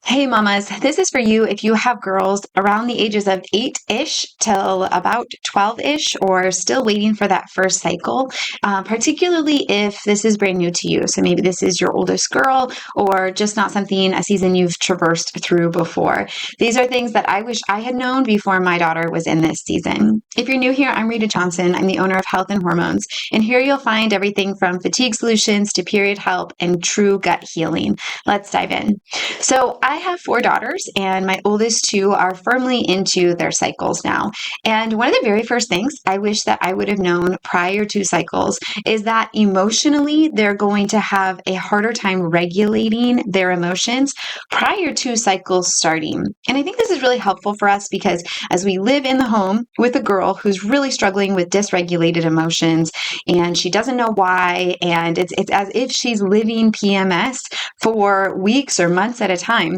Hey mamas, this is for you if you have girls around the ages of 8-ish till about 12-ish or still waiting for that first cycle, particularly if this is brand new to you. So maybe this is your oldest girl or just not a season you've traversed through before. These are things that I wish I had known before my daughter was in this season. If you're new here, I'm Rita Johnson. I'm the owner of Health and Hormones, and here you'll find everything from fatigue solutions to period help and true gut healing. Let's dive in. So I have four daughters, and my oldest two are firmly into their cycles now. And one of the very first things I wish that I would have known prior to cycles is that emotionally, they're going to have a harder time regulating their emotions prior to cycles starting. And I think this is really helpful for us because as we live in the home with a girl who's really struggling with dysregulated emotions and she doesn't know why, and it's as if she's living PMS for weeks or months at a time.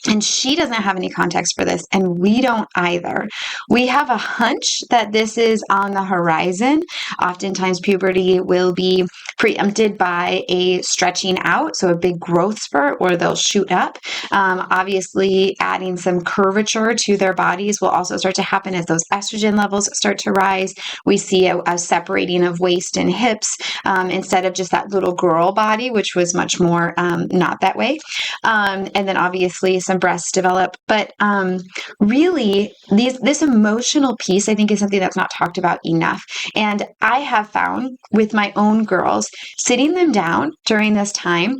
And she doesn't have any context for this, and we don't either. We have a hunch that this is on the horizon. Oftentimes, puberty will be preempted by a stretching out, so a big growth spurt, or they'll shoot up. Obviously, adding some curvature to their bodies will also start to happen as those estrogen levels start to rise. We see a separating of waist and hips instead of just that little girl body, which was much more not that way. And then obviously some breasts develop. But really, this emotional piece, I think, is something that's not talked about enough. And I have found with my own girls, sitting them down during this time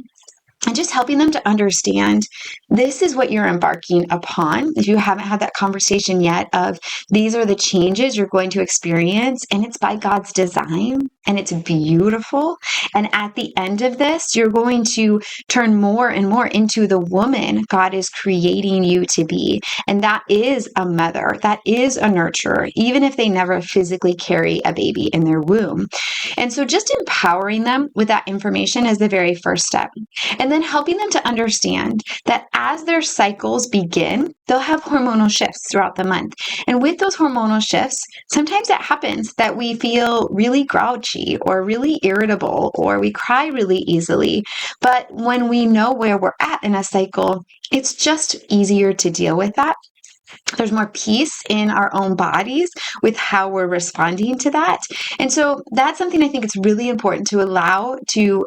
and just helping them to understand this is what you're embarking upon. If you haven't had that conversation yet of these are the changes you're going to experience, and it's by God's design, and it's beautiful. And at the end of this, you're going to turn more and more into the woman God is creating you to be. And that is a mother, that is a nurturer, even if they never physically carry a baby in their womb. And so just empowering them with that information is the very first step. And then helping them to understand that as their cycles begin, they'll have hormonal shifts throughout the month. And with those hormonal shifts, sometimes it happens that we feel really grouchy or really irritable or we cry really easily. But when we know where we're at in a cycle, it's just easier to deal with that. There's more peace in our own bodies with how we're responding to that. And so that's something I think it's really important to allow to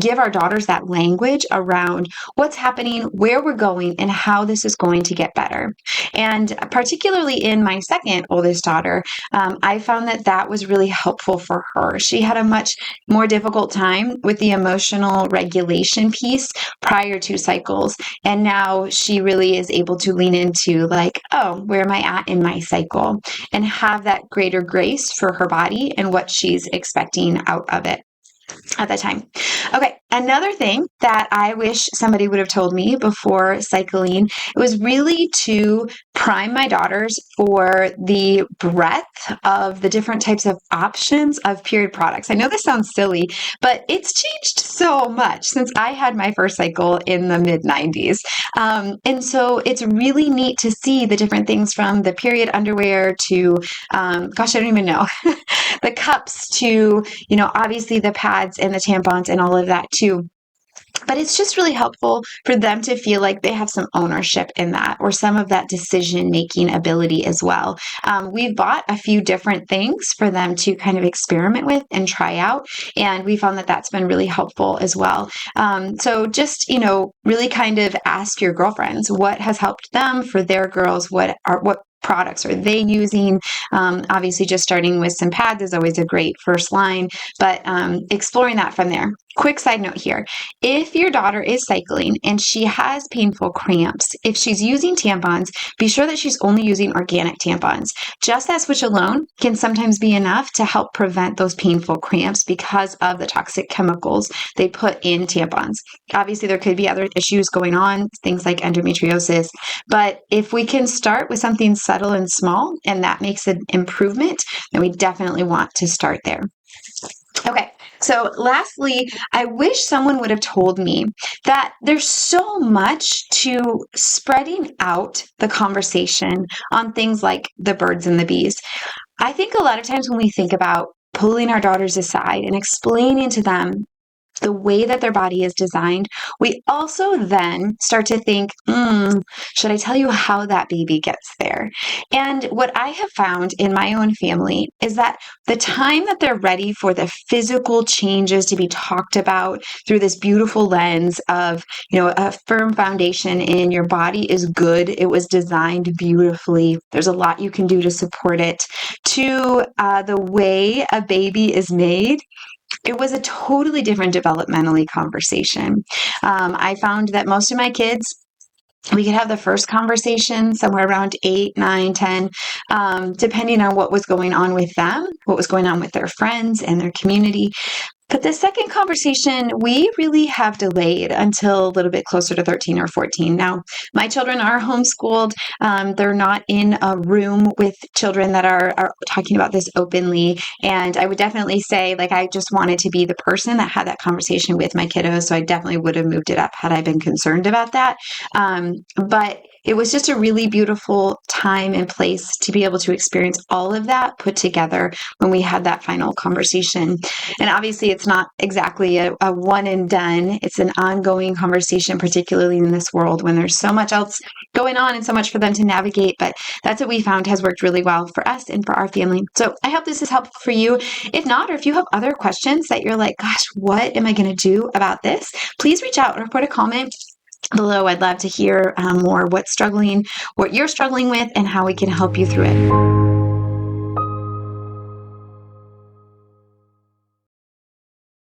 give our daughters that language around what's happening, where we're going, and how this is going to get better. And particularly in my second oldest daughter, I found that that was really helpful for her. She had a much more difficult time with the emotional regulation piece prior to cycles. And now she really is able to lean into oh, where am I at in my cycle? And have that greater grace for her body and what she's expecting out of it at that time. Okay, another thing that I wish somebody would have told me before cycling, it was really to prime my daughters for the breadth of the different types of options of period products. I know this sounds silly, but it's changed so much since I had my first cycle in the mid-90s. And so it's really neat to see the different things from the period underwear to, gosh, I don't even know, the cups to, obviously the pads and the tampons and all of that too. But it's just really helpful for them to feel like they have some ownership in that or some of that decision-making ability as well. We've bought a few different things for them to kind of experiment with and try out. And we found that that's been really helpful as well. So just, really kind of ask your girlfriends what has helped them for their girls, what products are they using? Obviously, just starting with some pads is always a great first line, but exploring that from there. Quick side note here. If your daughter is cycling and she has painful cramps, if she's using tampons, be sure that she's only using organic tampons. Just that switch alone can sometimes be enough to help prevent those painful cramps because of the toxic chemicals they put in tampons. Obviously, there could be other issues going on, things like endometriosis, but if we can start with something subtle and small and that makes an improvement, then we definitely want to start there. Okay, so lastly, I wish someone would have told me that there's so much to spreading out the conversation on things like the birds and the bees. I think a lot of times when we think about pulling our daughters aside and explaining to them the way that their body is designed, we also then start to think, should I tell you how that baby gets there? And what I have found in my own family is that the time that they're ready for the physical changes to be talked about through this beautiful lens of, a firm foundation in your body is good. It was designed beautifully. There's a lot you can do to support it. To the way a baby is made, it was a totally different developmentally conversation. I found that most of my kids, we could have the first conversation somewhere around 8, 9, 10, depending on what was going on with them, what was going on with their friends and their community. But the second conversation, we really have delayed until a little bit closer to 13 or 14. Now, my children are homeschooled. They're not in a room with children that are talking about this openly. And I would definitely say, I just wanted to be the person that had that conversation with my kiddos. So I definitely would have moved it up had I been concerned about that. But it was just a really beautiful time and place to be able to experience all of that put together when we had that final conversation. And obviously, it's not exactly a one and done. It's an ongoing conversation, particularly in this world when there's so much else going on and so much for them to navigate. But that's what we found has worked really well for us and for our family. So I hope this is helpful for you. If not, or if you have other questions that you're like, gosh, what am I going to do about this? Please reach out or put a comment below. I'd love to hear more what you're struggling with and how we can help you through it.